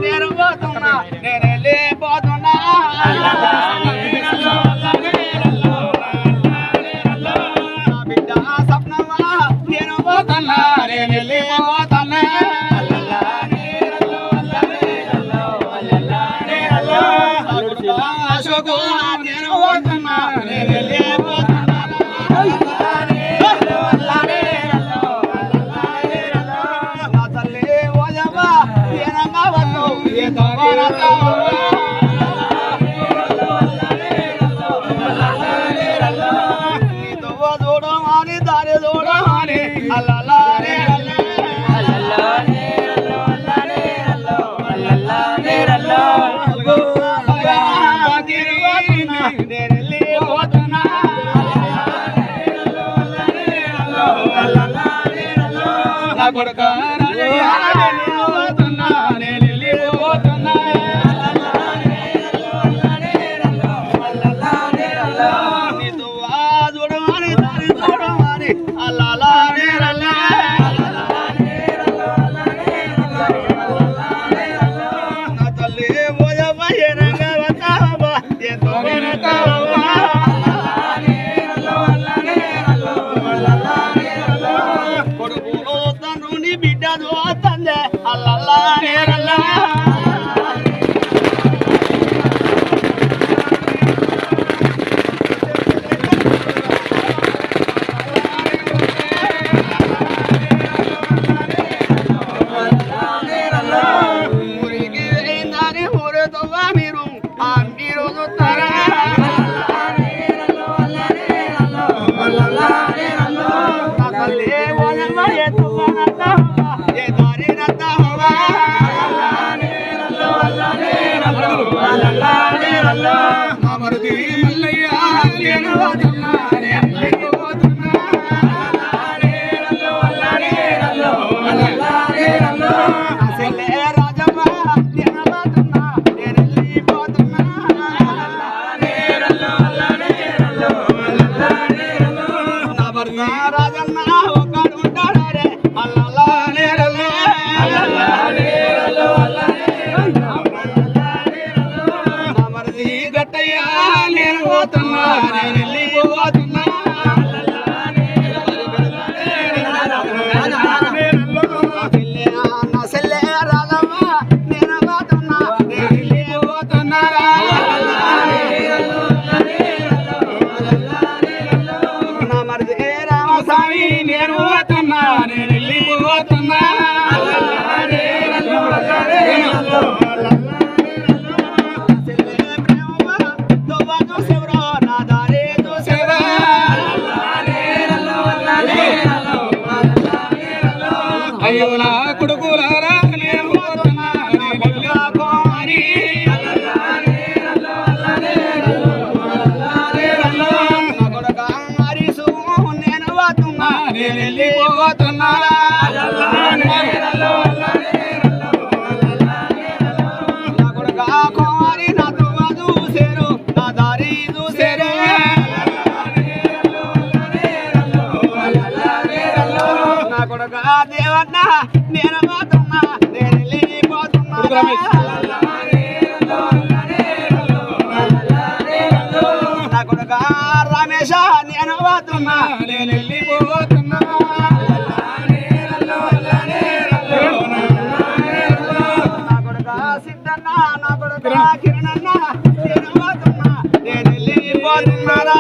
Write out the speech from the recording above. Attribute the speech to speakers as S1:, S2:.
S1: నేను పోతున్నా నేను వెళ్ళిపోతున్నా బిడ్డ సప్నవా నేను పోతున్నా నేను వెళ్ళిపోతున్నా అశోకు నేను పోతున్నా నేను వెళ్ళిపోతున్నా చూడమని దారి చూడమని అల్లలారే నా కొడుక బిడ్డ చూస్తుందే అల్లల్లా నేరల్లా ఊరికి వేయిందని ఊరుతోవా మీరు మీరు చూస్తారా మరుది మల్లయ్య నేను పోతున్నా నేను పోతున్నా రాజమ్మ నేను పోతున్నా నేను వెళ్ళిపోతున్నా నా భర్త రాజన్న ఒక్కడు ఉంటాడే అల్లల్లా నేరల్లా గట్టయ్యా నేను పోతున్నా నేను వెళ్ళిపోతున్నా నా సెల్లె రాధమ్మ నేను పోతున్నా నేను వెళ్ళిపోతున్నా నా మరిది రామస్వామి నేను పోతున్నా నేను వెళ్ళిపోతున్నా అయ్యో నా కొడుకులారా నేను పోతున్నా నా కొడుక హరీసు నేను పోతున్నా నేను వెళ్ళిపోతున్నా నా కొడుక కుమారి నాతో చూసేరు నా దారి చూసేరు నా కొడుక దేవన్న నేను పోతున్నా నేను వెళ్ళిపోతున్నా నా కొడుక రమేష నేను పోతున్నా నేను వెళ్ళిపోతున్నా నా కొడుక సిద్ధన్న నా కొడుక కిరణన్న నేను పోతున్నా నేను వెళ్ళిపోతున్నారా